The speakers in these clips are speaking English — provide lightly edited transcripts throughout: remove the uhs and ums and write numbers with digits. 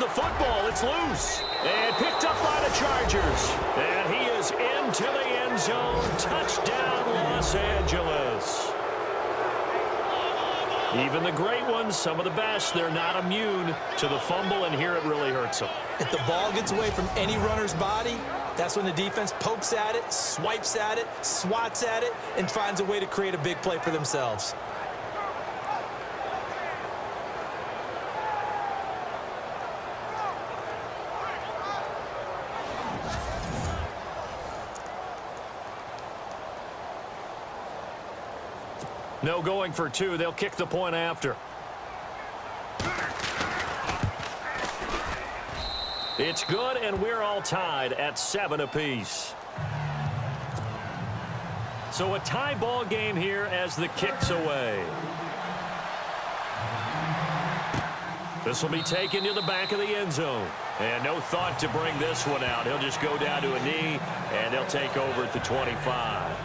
the football. It's loose. And picked up by the Chargers. And he is into the end zone. Touchdown, Los Angeles. Even the great ones, some of the best, they're not immune to the fumble, and here it really hurts them. If the ball gets away from any runner's body, that's when the defense pokes at it, swipes at it, swats at it, and finds a way to create a big play for themselves. No going for two. They'll kick the point after. It's good, and we're all tied at 7 apiece. So a tie ball game here as the kick's away. This will be taken to the back of the end zone. And no thought to bring this one out. He'll just go down to a knee, and they'll take over at the 25.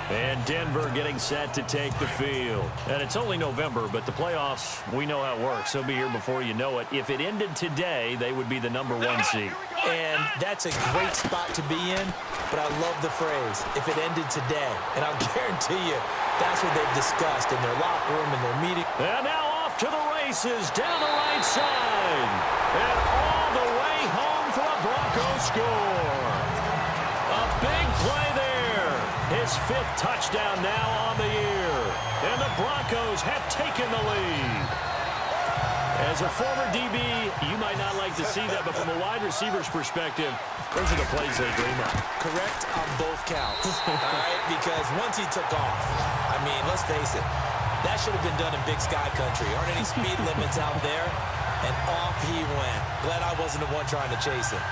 And Denver getting set to take the field. And it's only November, but the playoffs, we know how it works. They'll be here before you know it. If it ended today, they would be the #1 seed. And that's a great spot to be in, but I love the phrase, if it ended today. And I'll guarantee you, that's what they've discussed in their locker room, in their meeting. And now off to the races, down the right side. And all the way home for a Broncos score. A big play there. His 5th touchdown now on the year. And the Broncos have taken the lead. As a former DB, you might not like to see that, but from a wide receiver's perspective, those are the plays they dream of. Correct on both counts, all right? Because once he took off, I mean, let's face it, that should have been done in Big Sky Country. Aren't any speed limits out there? And off he went. Glad I wasn't the one trying to chase him.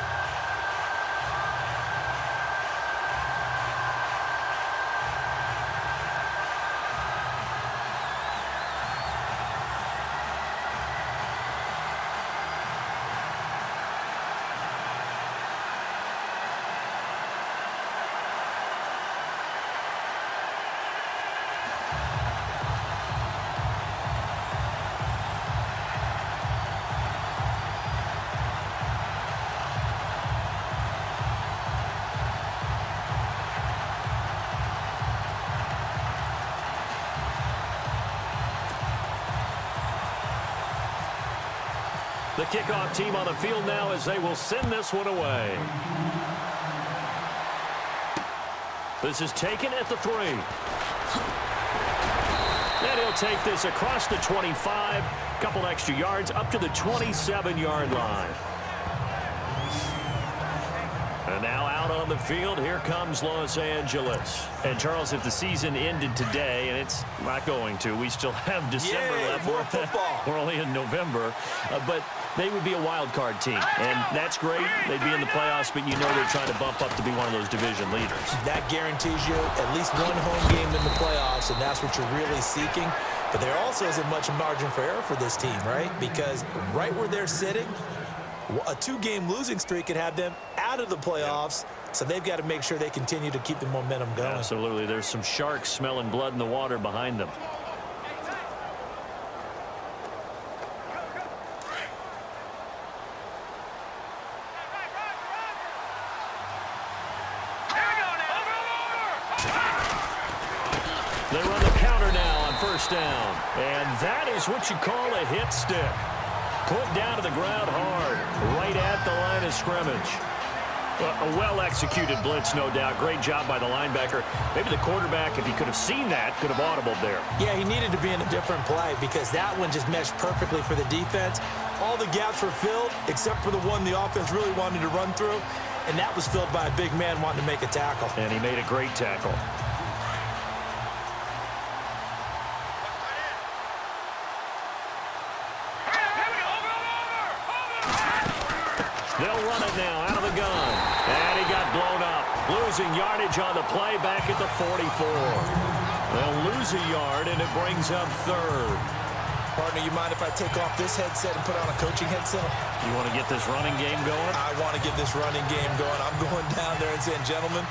The kickoff team on the field now as they will send this one away. This is taken at the 3. And he'll take this across the 25. Couple extra yards up to the 27-yard line. And now out on the field, here comes Los Angeles. And, Charles, if the season ended today, and it's not going to, we still have December left. More football. We're only in November. But they would be a wild card team, and that's great. They'd be in the playoffs, but you know they're trying to bump up to be one of those division leaders. That guarantees you at least one home game in the playoffs, and that's what you're really seeking. But there also isn't much margin for error for this team, right? Because right where they're sitting, a 2-game losing streak could have them out of the playoffs, so they've got to make sure they continue to keep the momentum going. Absolutely. There's some sharks smelling blood in the water behind them. They run the counter now on first down. And that is what you call a hit stick. Put down to the ground hard, right at the line of scrimmage. A well-executed blitz, no doubt. Great job by the linebacker. Maybe the quarterback, if he could have seen that, could have audibled there. Yeah, he needed to be in a different play because that one just meshed perfectly for the defense. All the gaps were filled except for the one the offense really wanted to run through, and that was filled by a big man wanting to make a tackle. And he made a great tackle. They'll run it now out of the gun. And he got blown up. Losing yardage on the play back at the 44. They'll lose a yard, and it brings up 3rd. Partner, you mind if I take off this headset and put on a coaching headset? You want to get this running game going? I want to get this running game going. I'm going down there and saying, gentlemen,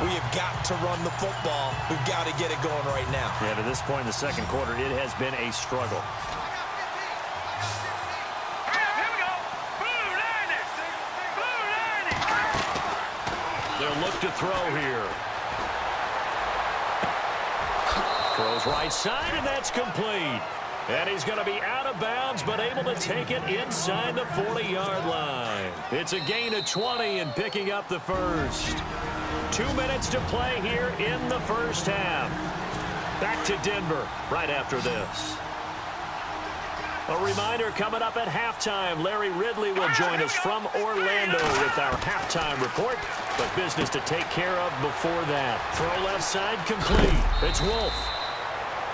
we have got to run the football. We've got to get it going right now. Yeah, to this point in the second quarter, it has been a struggle. They'll look to throw here. Throws right side, and that's complete. And he's going to be out of bounds, but able to take it inside the 40-yard line. It's a gain of 20 and picking up the first. 2 minutes to play here in the first half. Back to Denver right after this. A reminder coming up at halftime, Larry Ridley will join us from Orlando with our halftime report, but business to take care of before that. Throw left side complete. It's Wolf.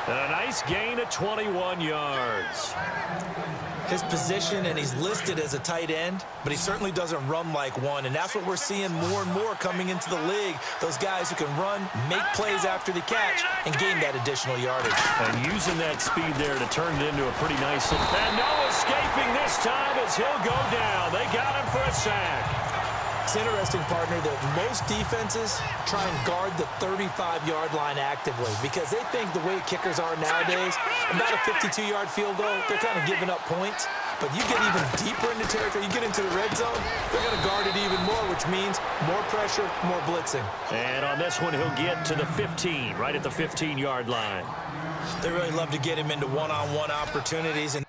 And a nice gain of 21 yards. His position, and he's listed as a tight end, but he certainly doesn't run like one, and that's what we're seeing more and more coming into the league. Those guys who can run, make plays after the catch, and gain that additional yardage. And using that speed there to turn it into a pretty nice... And no escaping this time as he'll go down. They got him for a sack. It's interesting, partner, that most defenses try and guard the 35-yard line actively because they think the way kickers are nowadays, about a 52-yard field goal, they're kind of giving up points. But you get even deeper into territory, you get into the red zone, they're going to guard it even more, which means more pressure, more blitzing. And on this one, he'll get to the 15, right at the 15-yard line. They really love to get him into one-on-one opportunities, and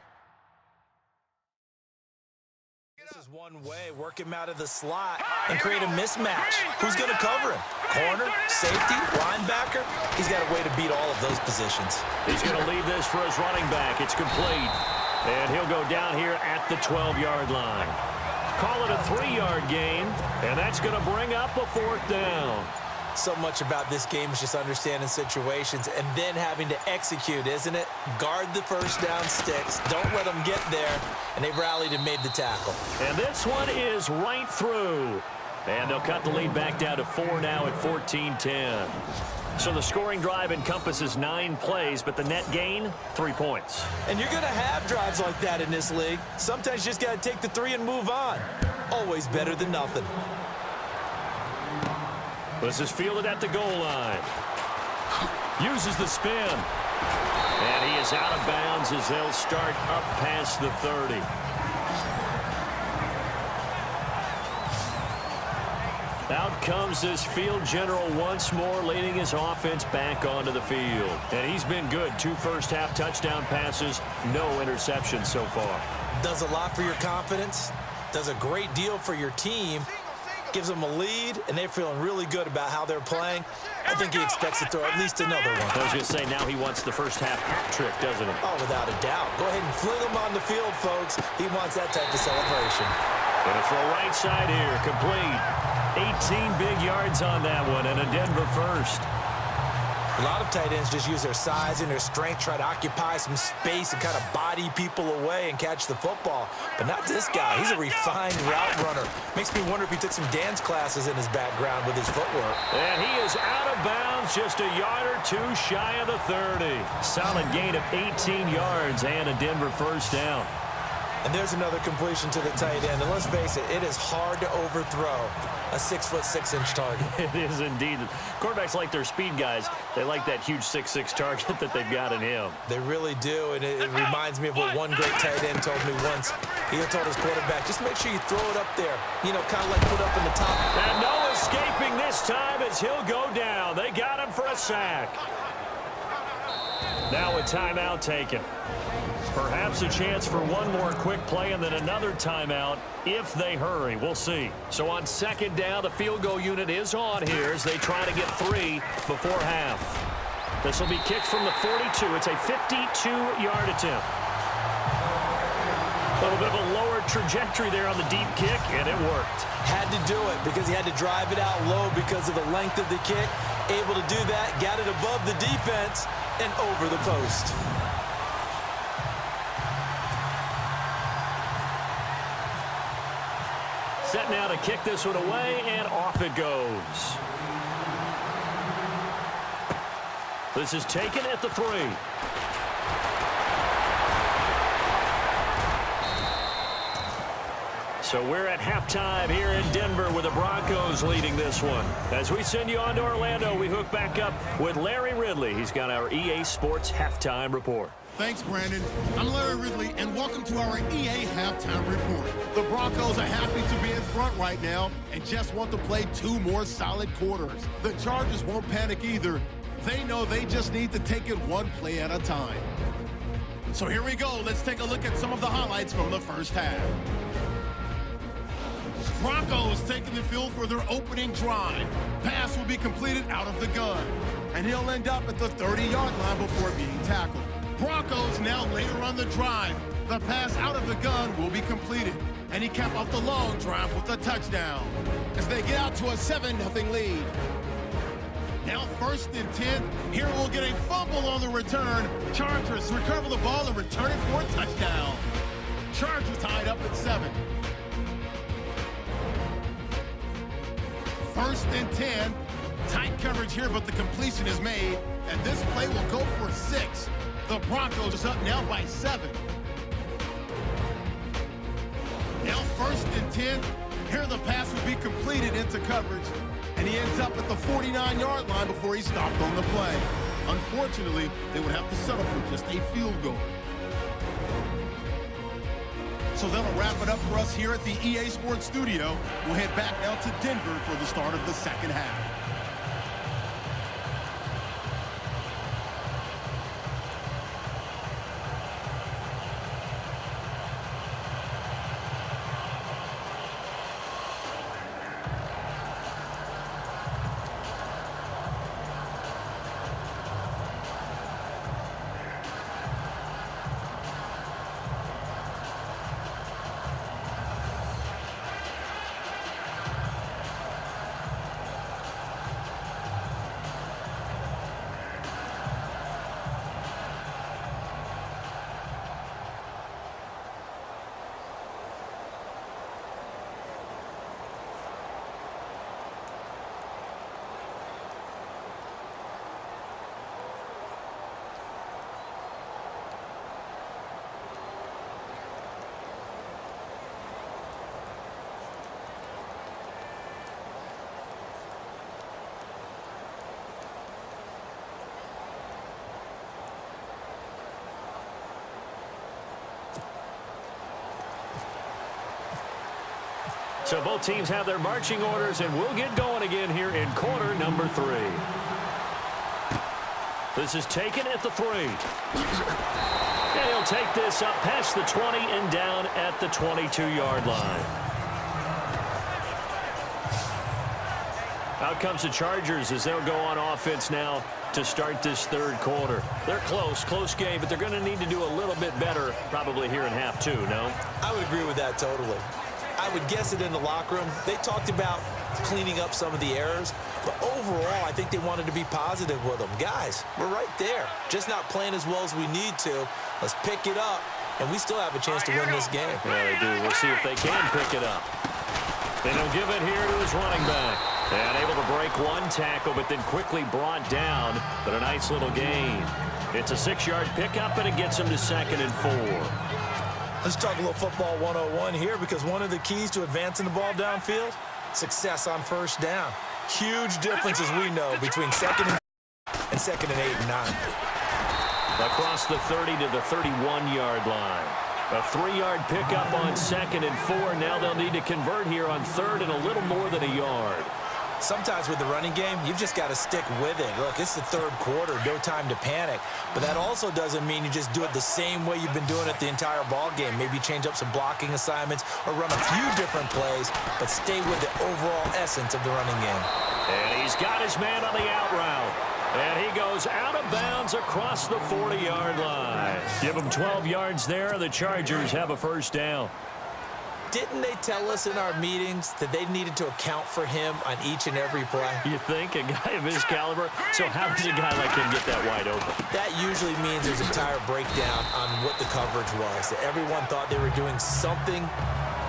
one way, work him out of the slot and create a mismatch. Who's going to cover him? Corner, safety, linebacker? He's got a way to beat all of those positions. He's going to leave this for his running back. It's complete. And he'll go down here at the 12-yard line. Call it a 3-yard gain, and that's going to bring up a 4th down. So much about this game is just understanding situations and then having to execute, isn't it? Guard the first down sticks. Don't let them get there. And they rallied and made the tackle. And this one is right through. And they'll cut the lead back down to 4 now at 14-10. So the scoring drive encompasses 9 plays, but the net gain, 3 points. And you're going to have drives like that in this league. Sometimes you just got to take the 3 and move on. Always better than nothing. This is fielded at the goal line. Uses the spin. And he is out of bounds as they'll start up past the 30. Out comes this field general once more, leading his offense back onto the field. And he's been good. 2 first-half touchdown passes, no interceptions so far. Does a lot for your confidence. Does a great deal for your team. Gives them a lead, and they're feeling really good about how they're playing. I think he expects to throw at least another one. I was going to say, now he wants the first-half hat trick, doesn't he? Oh, without a doubt. Go ahead and fling him on the field, folks. He wants that type of celebration. Going to throw right side here, complete. 18 big yards on that one, and a Denver first. A lot of tight ends just use their size and their strength, try to occupy some space and kind of body people away and catch the football. But not this guy. He's a refined route runner. Makes me wonder if he took some dance classes in his background with his footwork. And he is out of bounds, just a yard or 2 shy of the 30. Solid gain of 18 yards and a Denver first down. And there's another completion to the tight end. And let's face it, it is hard to overthrow a 6'6" target. It is indeed. Quarterbacks like their speed guys. They like that huge 6'6" target that they've got in him. They really do, and it reminds me of what one great tight end told me once. He told his quarterback, just make sure you throw it up there. You know, kind of like put up in the top. And no escaping this time as he'll go down. They got him for a sack. Now a timeout taken. Perhaps a chance for one more quick play and then another timeout if they hurry. We'll see. So on 2nd down, the field goal unit is on here as they try to get 3 before half. This will be kicked from the 42. It's a 52-yard attempt. A little bit of a lower trajectory there on the deep kick, and it worked. Had to do it because he had to drive it out low because of the length of the kick. Able to do that, got it above the defense and over the post. Set now to kick this one away, and off it goes. This is taken at the 3. So we're at halftime here in Denver with the Broncos leading this one. As we send you on to Orlando, we hook back up with Larry Ridley. He's got our EA Sports halftime report. Thanks, Brandon. I'm Larry Ridley, and welcome to our EA Halftime Report. The Broncos are happy to be in front right now and just want to play 2 more solid quarters. The Chargers won't panic either. They know they just need to take it 1 play at a time. So here we go. Let's take a look at some of the highlights from the first half. Broncos taking the field for their opening drive. Pass will be completed out of the gun, and he'll end up at the 30-yard line before being tackled. Broncos now later on the drive. The pass out of the gun will be completed, and he capped off the long drive with a touchdown as they get out to a 7-0 lead. Now 1st and 10. Here we'll get a fumble on the return. Chargers recover the ball and return it for a touchdown. Chargers tied up at 7. 1st and 10. Tight coverage here, but the completion is made, and this play will go for 6. The Broncos up now by 7. Now 1st and 10. Here the pass will be completed into coverage, and he ends up at the 49-yard line before he stopped on the play. Unfortunately, they would have to settle for just a field goal. So that'll wrap it up for us here at the EA Sports Studio. We'll head back now to Denver for the start of the second half. So both teams have their marching orders, and we'll get going again here in quarter number 3. This is taken at the 3. And he'll take this up past the 20 and down at the 22-yard line. Out comes the Chargers as they'll go on offense now to start this 3rd quarter. They're close game, but they're going to need to do a little bit better probably here in half 2, no? I would agree with that totally. I would guess it in the locker room. They talked about cleaning up some of the errors, but overall, I think they wanted to be positive with them. Guys, we're right there. Just not playing as well as we need to. Let's pick it up, and we still have a chance to win this game. Yeah, they do. We'll see if they can pick it up. Then he'll give it here to his running back. And able to break 1 tackle, but then quickly brought down, but a nice little gain. It's a 6-yard pickup, and it gets him to 2nd and 4. Let's talk a little football 101 here, because one of the keys to advancing the ball downfield, success on 1st down. Huge difference, as we know, between 2nd and 8 and 9. Across the 30 to the 31-yard line. A 3-yard pickup on 2nd and 4. Now they'll need to convert here on 3rd and a little more than a yard. Sometimes with the running game, you've just got to stick with it. Look, it's the 3rd quarter, no time to panic. But that also doesn't mean you just do it the same way you've been doing it the entire ball game. Maybe change up some blocking assignments or run a few different plays, but stay with the overall essence of the running game. And he's got his man on the out route. And he goes out of bounds across the 40-yard line. Give him 12 yards there. The Chargers have a 1st down. Didn't they tell us in our meetings that they needed to account for him on each and every play? You think? A guy of his caliber? So how does a guy like him get that wide open? That usually means there's a entire breakdown on what the coverage was. That everyone thought they were doing something,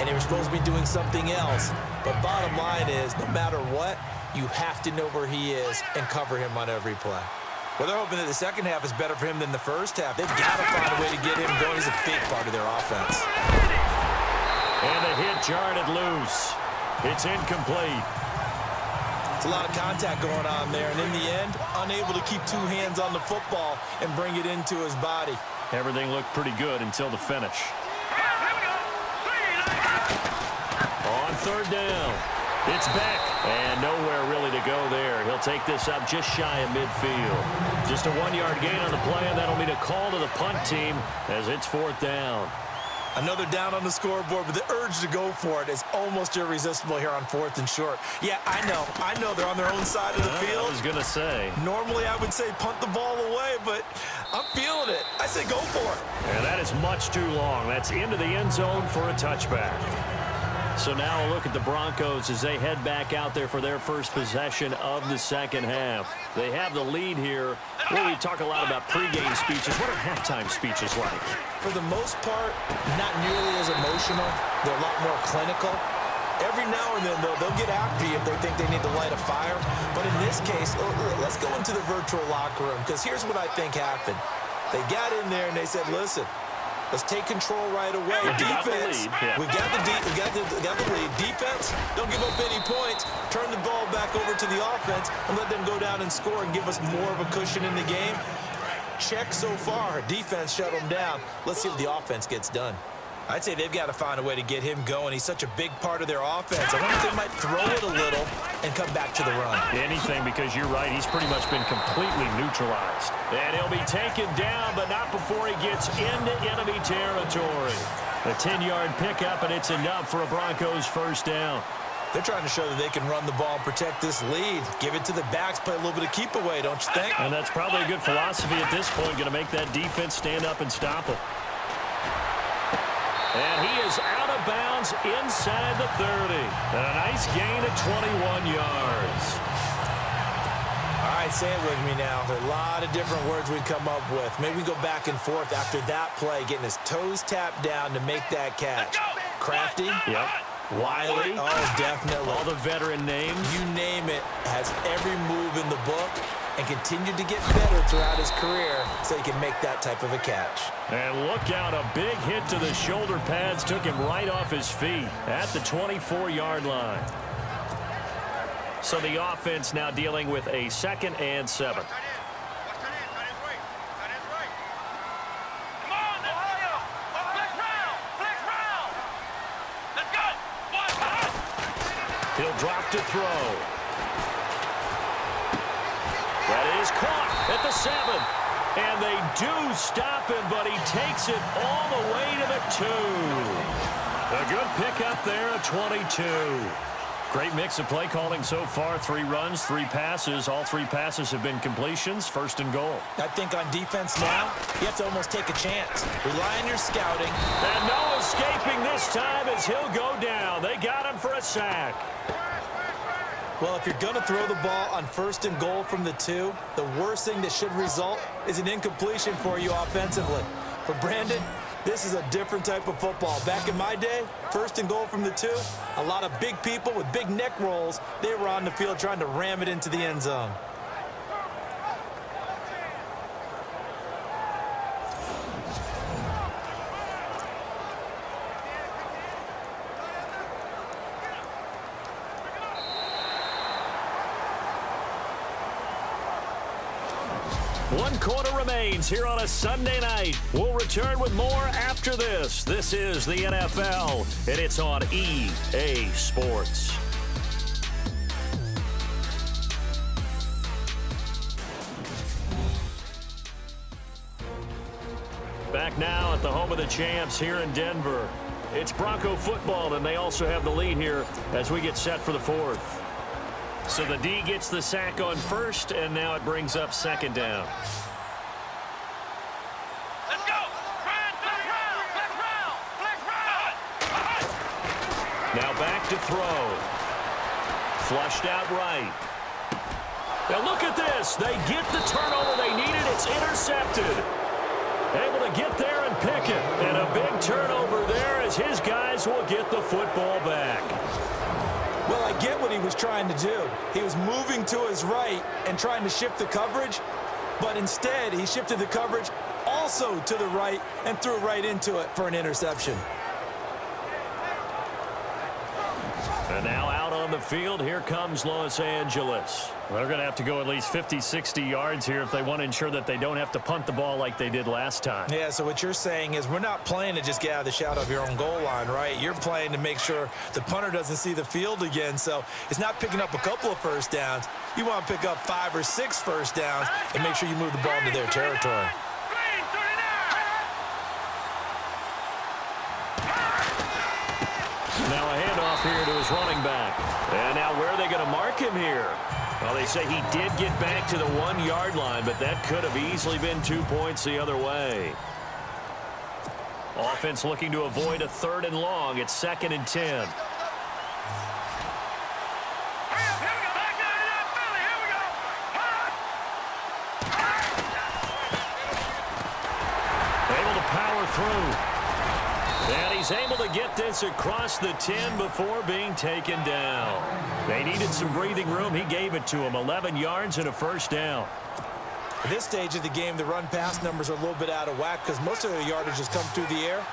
and they were supposed to be doing something else. But bottom line is, no matter what, you have to know where he is and cover him on every play. Well, they're hoping that the second half is better for him than the first half. They've got to find a way to get him going. He's a big part of their offense. And the hit jarred loose. It's incomplete. It's a lot of contact going on there, and in the end, unable to keep 2 hands on the football and bring it into his body. Everything looked pretty good until the finish. On third down, it's Beck, and nowhere really to go there. He'll take this up just shy of midfield. Just a 1-yard gain on the play, and that'll mean a call to the punt team as it's fourth down. Another down on the scoreboard, but the urge to go for it is almost irresistible here on fourth and short. Yeah, I know they're on their own side of the field. I was going to say. Normally I would say punt the ball away, but I'm feeling it. I say go for it. And that is much too long. That's into the end zone for a touchback. So now a look at the Broncos as they head back out there for their first possession of the second half. They have the lead here. Well, we talk a lot about pregame speeches. What are halftime speeches like? For the most part, not nearly as emotional. They're a lot more clinical. Every now and then, though, they'll get after you if they think they need to light a fire. But in this case, let's go into the virtual locker room, because here's what I think happened. They got in there and they said, listen, let's take control right away. Defense, we got the lead. Defense, don't give up any points. Turn the ball back over to the offense and let them go down and score and give us more of a cushion in the game. Check so far. Defense shut them down. Let's see if the offense gets done. I'd say they've got to find a way to get him going. He's such a big part of their offense. I wonder if they might throw it a little and come back to the run. Anything, because you're right. He's pretty much been completely neutralized. And he'll be taken down, but not before he gets into enemy territory. A 10-yard pickup, and it's enough for a Broncos first down. They're trying to show that they can run the ball and protect this lead. Give it to the backs, play a little bit of keep away, don't you think? And that's probably a good philosophy at this point, going to make that defense stand up and stop it. And he is out of bounds inside the 30. And a nice gain of 21 yards. All right, say it with me now. There are a lot of different words we come up with. Maybe we go back and forth after that play, getting his toes tapped down to make that catch. Crafty? Yep. Wiley? Oh, definitely. All the veteran names? You name it. Has every move in the book and continued to get better throughout his career so he can make that type of a catch. And look out, a big hit to the shoulder pads took him right off his feet at the 24-yard line. So the offense now dealing with a 2nd and 7. He'll drop to throw. That is caught at the 7. And they do stop him, but he takes it all the way to the 2. A good pickup there at 22. Great mix of play calling so far. 3 runs, 3 passes. All 3 passes have been completions. First and goal. I think on defense now, you have to almost take a chance. Rely on your scouting. And no escaping this time as he'll go down. They got him for a sack. Well, if you're going to throw the ball on 1st and goal from the 2, the worst thing that should result is an incompletion for you offensively. But Brandon, this is a different type of football. Back in my day, 1st and goal from the 2, a lot of big people with big neck rolls, they were on the field trying to ram it into the end zone. One quarter remains here on a Sunday night. We'll return with more after this. This is the NFL, and it's on EA Sports. Back now at the home of the champs here in Denver. It's Bronco football, and they also have the lead here as we get set for the 4th. So the D gets the sack on 1st, and now it brings up 2nd down. Let's go! Now back to throw. Flushed out right. Now look at this. They get the turnover they needed. It's intercepted. Able to get there and pick it. And a big turnover there as his guys will get the football back. Well, I get what he was trying to do. He was moving to his right and trying to shift the coverage, but instead he shifted the coverage also to the right and threw right into it for an interception. And now out on the field, here comes Los Angeles. They're going to have to go at least 50, 60 yards here if they want to ensure that they don't have to punt the ball like they did last time. Yeah, so what you're saying is we're not playing to just get out of the shadow of your own goal line, right? You're playing to make sure the punter doesn't see the field again. So it's not picking up a couple of first downs. You want to pick up 5 or 6 first downs and make sure you move the ball into their territory. Now a handoff here to his running back. And now where are they going to mark him here? Well, they say he did get back to the 1-yard line, but that could have easily been 2 points the other way. Offense looking to avoid a 3rd and long. It's 2nd and 10. Able to power through. And he's able to get this across the 10 before being taken down. They needed some breathing room. He gave it to him. 11 yards and a first down. At this stage of the game, the run-pass numbers are a little bit out of whack because most of the yardage has come through the air.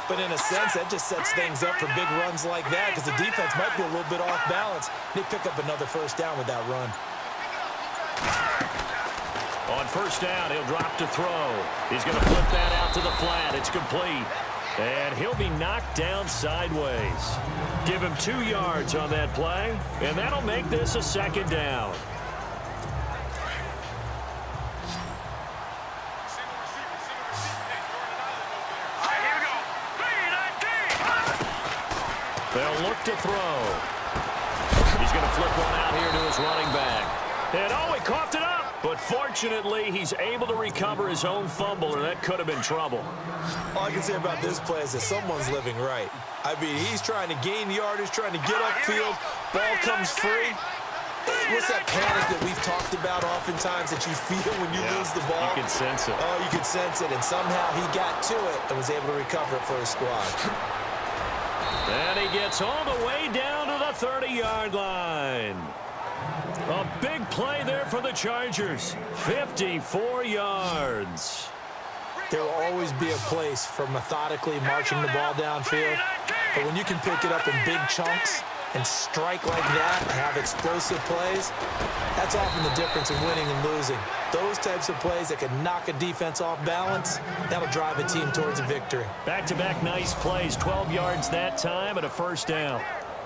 But in a sense, that just sets things up for big runs like that because the defense might be a little bit off balance. They pick up another first down with that run. On first down, he'll drop to throw. He's going to flip that out to the flat. It's complete. And he'll be knocked down sideways. Give him 2 yards on that play, and that'll make this a 2nd down. They'll look to throw. He's going to flip one out here to his running back. And oh, he coughed it up. But fortunately, he's able to recover his own fumble, or that could have been trouble. All I can say about this play is that someone's living right. I mean, he's trying to gain yardage, trying to get upfield. Ball comes free. What's that panic that we've talked about oftentimes that you feel when you lose the ball? You can sense it. Oh, you can sense it. And somehow he got to it and was able to recover it for his squad. And he gets all the way down to the 30-yard line. A big play there for the Chargers. 54 yards. There will always be a place for methodically marching the ball downfield. But when you can pick it up in big chunks and strike like that and have explosive plays, that's often the difference in winning and losing. Those types of plays that can knock a defense off balance, that'll drive a team towards a victory. Back-to-back nice plays. 12 yards that time and a first down.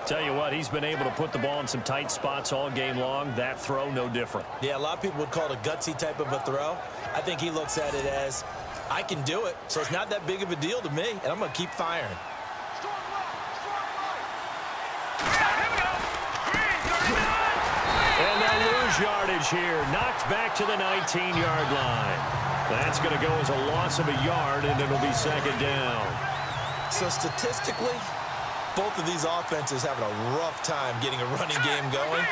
Tell you what, he's been able to put the ball in some tight spots all game long. That throw, no different. Yeah, a lot of people would call it a gutsy type of a throw. I think he looks at it as, I can do it, so it's not that big of a deal to me, and I'm going to keep firing. And they'll lose yardage here. Knocked back to the 19-yard line. That's going to go as a loss of a yard, and it'll be 2nd down. So statistically, both of these offenses having a rough time getting a running game going.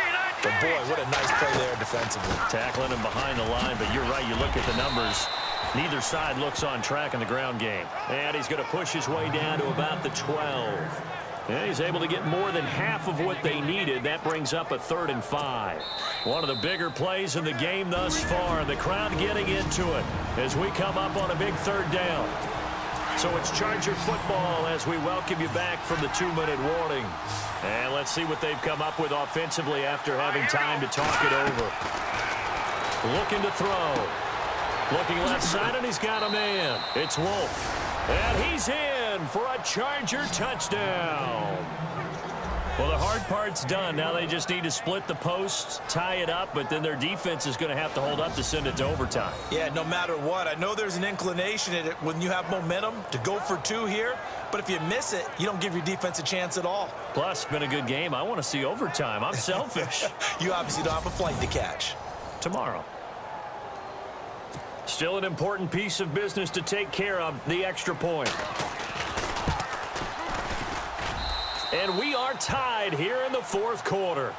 But, boy, what a nice play there defensively. Tackling him behind the line, but you're right. You look at the numbers. Neither side looks on track in the ground game. And he's going to push his way down to about the 12. And he's able to get more than half of what they needed. That brings up a 3rd and 5. One of the bigger plays in the game thus far. The crowd getting into it as we come up on a big 3rd down. So it's Charger football as we welcome you back from the 2-minute warning. And let's see what they've come up with offensively after having time to talk it over. Looking to throw. Looking left side, and he's got a man. It's Wolf. And he's in for a Charger touchdown. Well, the hard part's done. Now they just need to split the posts, tie it up, but then their defense is going to have to hold up to send it to overtime. Yeah, no matter what. I know there's an inclination in it when you have momentum to go for 2 here, but if you miss it, you don't give your defense a chance at all. Plus, it's been a good game. I want to see overtime. I'm selfish. You obviously don't have a flight to catch. Tomorrow. Still an important piece of business to take care of, the extra point. And we are tied here in the 4th quarter.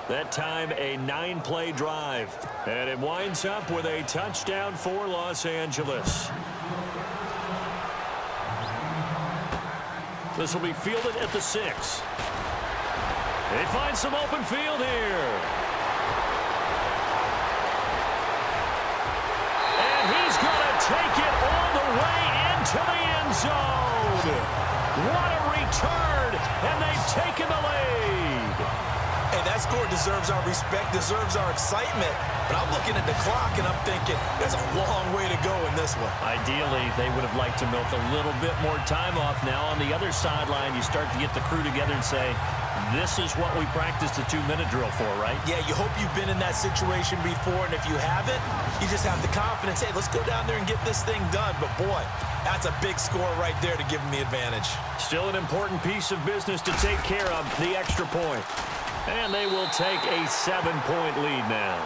That time, a 9-play drive. And it winds up with a touchdown for Los Angeles. This will be fielded at the 6. They find some open field here. And he's going to take it all the way into the end zone. score deserves our respect, deserves our excitement. But I'm looking at the clock, and I'm thinking there's a long way to go in this one. Ideally, they would have liked to milk a little bit more time off. Now on the other sideline, you start to get the crew together and say, this is what we practiced a 2-minute drill for, right? Yeah, you hope you've been in that situation before, and if you haven't, you just have the confidence, hey, let's go down there and get this thing done. But, boy, that's a big score right there to give them the advantage. Still an important piece of business to take care of, the extra point. And they will take a 7-point lead now.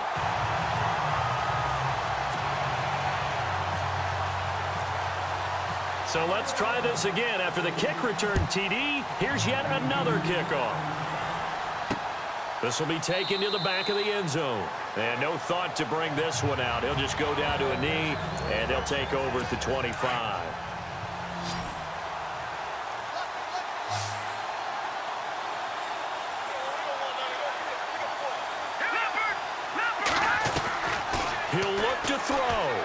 So let's try this again. After the kick return TD, here's yet another kickoff. This will be taken to the back of the end zone. And no thought to bring this one out. He'll just go down to a knee, and they'll take over at the 25. He'll look to throw.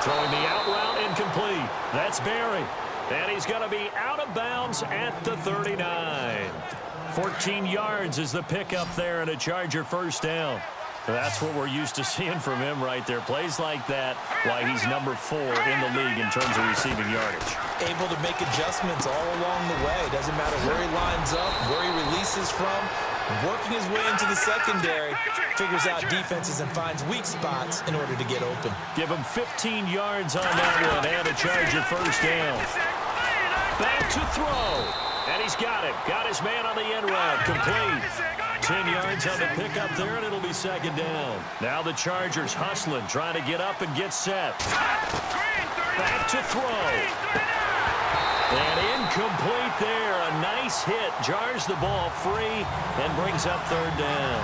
Throwing the out route incomplete. That's Barry. And he's going to be out of bounds at the 39. 14 yards is the pickup there and a Charger first down. That's what we're used to seeing from him right there. Plays like that, why he's number 4 in the league in terms of receiving yardage. Able to make adjustments all along the way. Doesn't matter where he lines up, where he releases from. Working his way into the secondary, figures out defenses and finds weak spots in order to get open. Give him 15 yards on that one and a Charger first down. Back to throw. And he's got it. Got his man on the end route. Complete. 10 yards on the pickup there, and it'll be second down. Now the Chargers hustling, trying to get up and get set. Back to throw. And incomplete there. A nice hit. Jars the ball free and brings up third down.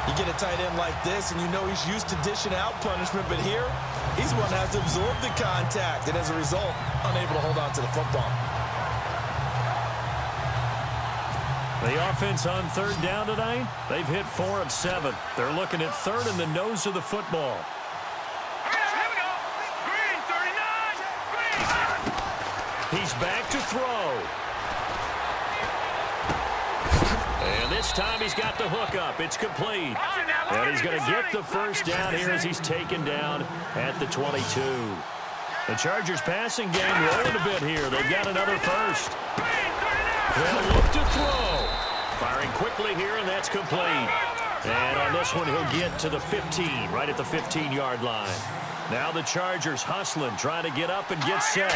You get a tight end like this, and you know he's used to dishing out punishment, but here, he's the one that has to absorb the contact, and as a result, unable to hold on to the football. The offense on third down tonight, they've hit 4 of 7. They're looking at third in the nose of the football. He's back to throw. And this time he's got the hook up. It's complete. And he's going to get the first down here as he's taken down at the 22. The Chargers passing game rolling a bit here. They've got another first. They'll look to throw. Firing quickly here, and that's complete. And on this one, he'll get to the 15, right at the 15-yard line. Now the Chargers hustling, trying to get up and get set.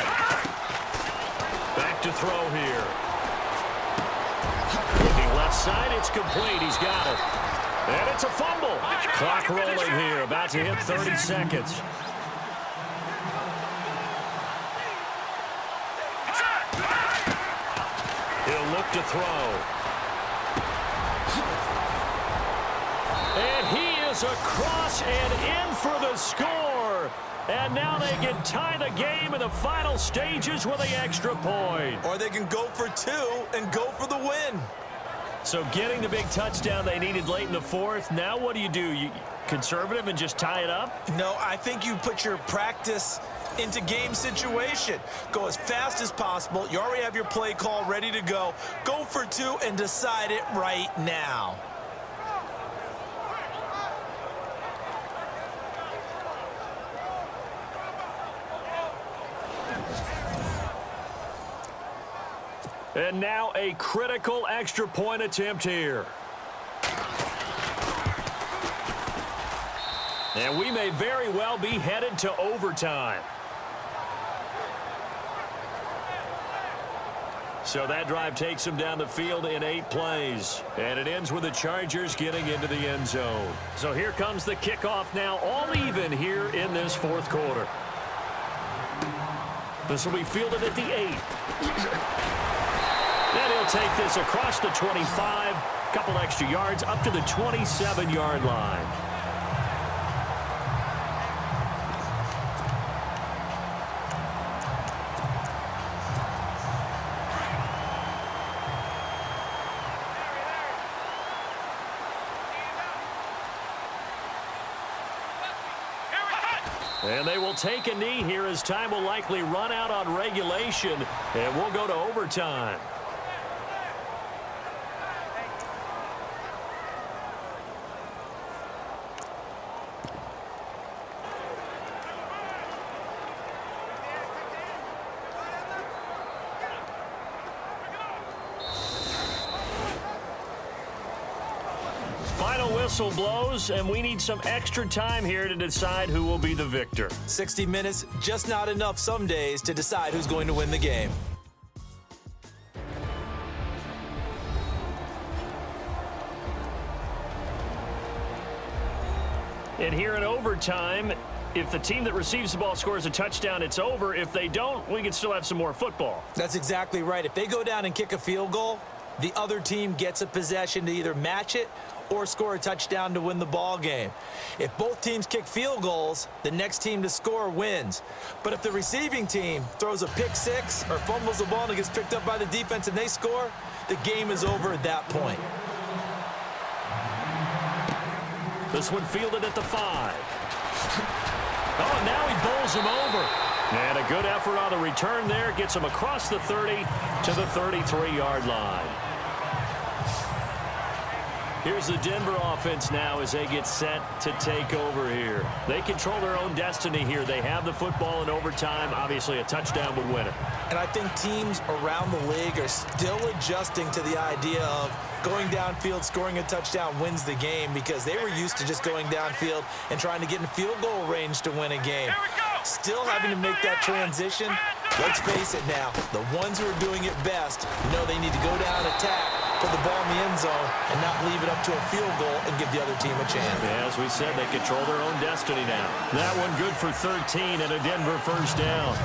Back to throw here. Looking left side, it's complete. He's got it. And it's a fumble. Clock rolling here, about to hit 30 seconds. He'll look to throw. And he is across and in for the score. And now they can tie the game in the final stages with the extra point. Or they can go for 2 and go for the win. So getting the big touchdown they needed late in the fourth. Now what do? You conservative and just tie it up? No, I think you put your practice into game situation. Go as fast as possible. You already have your play call ready to go. Go for 2 and decide it right now. And now a critical extra point attempt here. And we may very well be headed to overtime. So that drive takes them down the field in 8 plays. And it ends with the Chargers getting into the end zone. So here comes the kickoff now, all even here in this fourth quarter. This will be fielded at the 8. And he'll take this across the 25, couple extra yards up to the 27-yard line. And they will take a knee here as time will likely run out on regulation, and we'll go to overtime. whistle blows, and we need some extra time here to decide who will be the victor. 60 minutes, just not enough some days to decide who's going to win the game. And here in overtime, if the team that receives the ball scores a touchdown, it's over. If they don't, we can still have some more football. That's exactly right. If they go down and kick a field goal, the other team gets a possession to either match it or score a touchdown to win the ball game. If both teams kick field goals, the next team to score wins. But if the receiving team throws a pick six or fumbles the ball and it gets picked up by the defense and they score, the game is over at that point. This one fielded at the 5. Oh, and now he bowls him over. And a good effort on the return there. Gets him across the 30 to the 33-yard line. Here's the Denver offense now as they get set to take over here. They control their own destiny here. They have the football in overtime. Obviously, a touchdown would win it. And I think teams around the league are still adjusting to the idea of going downfield, scoring a touchdown wins the game, because they were used to just going downfield and trying to get in field goal range to win a game. Still having to make that transition. Let's face it now, the ones who are doing it best know they need to go down, attack, put the ball in the end zone, and not leave it up to a field goal and give the other team a chance. Yeah, as we said, they control their own destiny now. That one good for 13 and a Denver first down.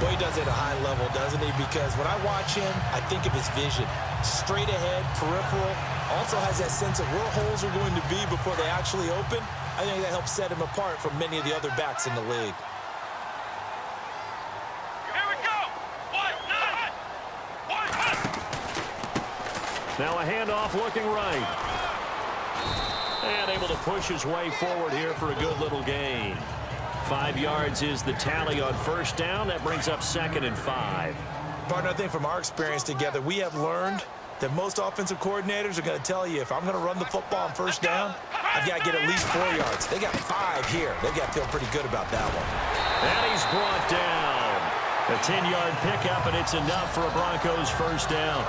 Boy, he does it at a high level, doesn't he? Because when I watch him, I think of his vision. Straight ahead, peripheral, also has that sense of where holes are going to be before they actually open. I think that helps set him apart from many of the other backs in the league. Now a handoff looking right. And able to push his way forward here for a good little gain. 5 yards is the tally on first down. That brings up 2nd and 5. Partner, I think from our experience together, we have learned that most offensive coordinators are going to tell you, if I'm going to run the football on first down, I've got to get at least 4 yards. They got 5 here. They've got to feel pretty good about that one. And he's brought down. A 10-yard pickup, and it's enough for a Broncos first down.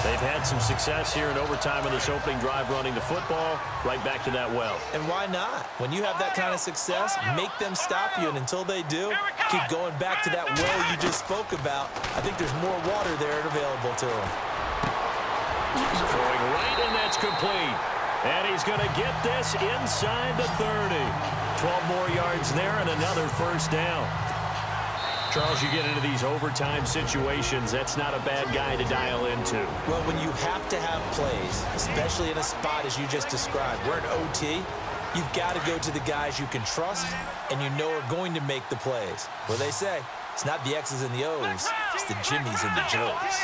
They've had some success here in overtime in this opening drive running the football. Right back to that well. And why not? When you have that kind of success, make them stop you, and until they do, keep going back to that well you just spoke about. I think there's more water there available to them. Throwing right, and that's complete. And he's going to get this inside the 30. 12 more yards there and another first down. Charles, you get into these overtime situations, that's not a bad guy to dial into. Well, when you have to have plays, especially in a spot as you just described, we're in OT, you've got to go to the guys you can trust and you know are going to make the plays. Well, they say, it's not the X's and the O's, it's the Jimmies and the Joes.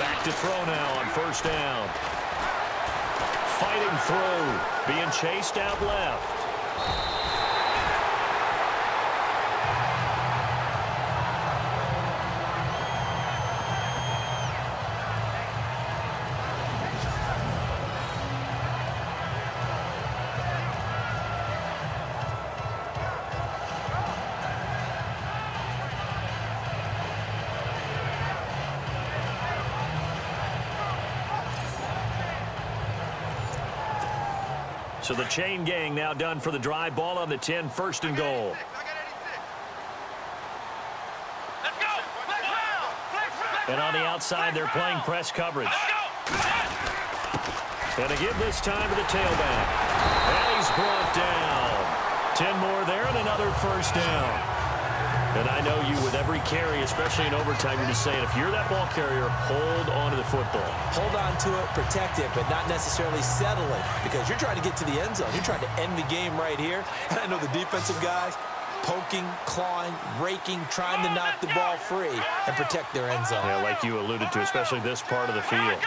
Back to throw now on first down. Fighting through, being chased out left. So the chain gang now done for the drive. Ball on the 10, 1st and goal. And on the outside, they're playing press coverage. And to give this time to the tailback. And he's brought down. 10 more there and another first down. And I know you, with every carry, especially in overtime, you're just saying, if you're that ball carrier, hold on to the football. Hold on to it, protect it, but not necessarily settle it, because you're trying to get to the end zone. You're trying to end the game right here. And I know the defensive guys poking, clawing, raking, trying to knock the ball free and protect their end zone. Yeah, like you alluded to, especially this part of the field.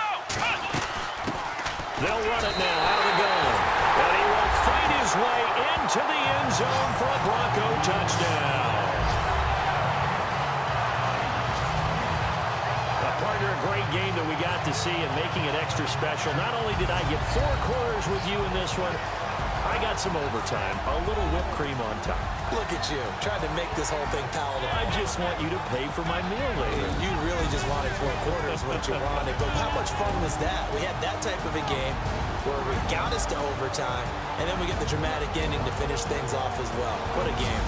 They'll run it now out of the gun. And he will fight his way into the end zone for a Bronco touchdown. Partner, a great game that we got to see and making it extra special. Not only did I get 4 quarters with you in this one, I got some overtime, a little whipped cream on top. Look at you, trying to make this whole thing palatable. I just want you to pay for my meal later. You really just wanted 4 quarters what you wanted, but how much fun was that? We had that type of a game where we got us to overtime, and then we get the dramatic ending to finish things off as well. What a game.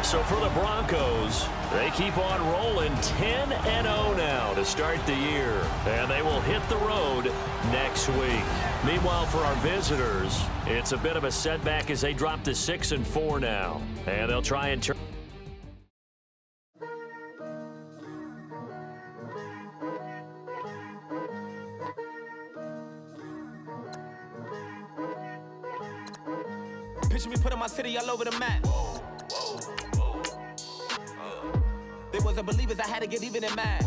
So for the Broncos, they keep on rolling 10-0 now to start the year. And they will hit the road next week. Meanwhile, for our visitors, it's a bit of a setback as they drop to 6-4 now. And they'll try and turn. Picture me putting my city all over the map. They wasn't believers, I had to get even in mad.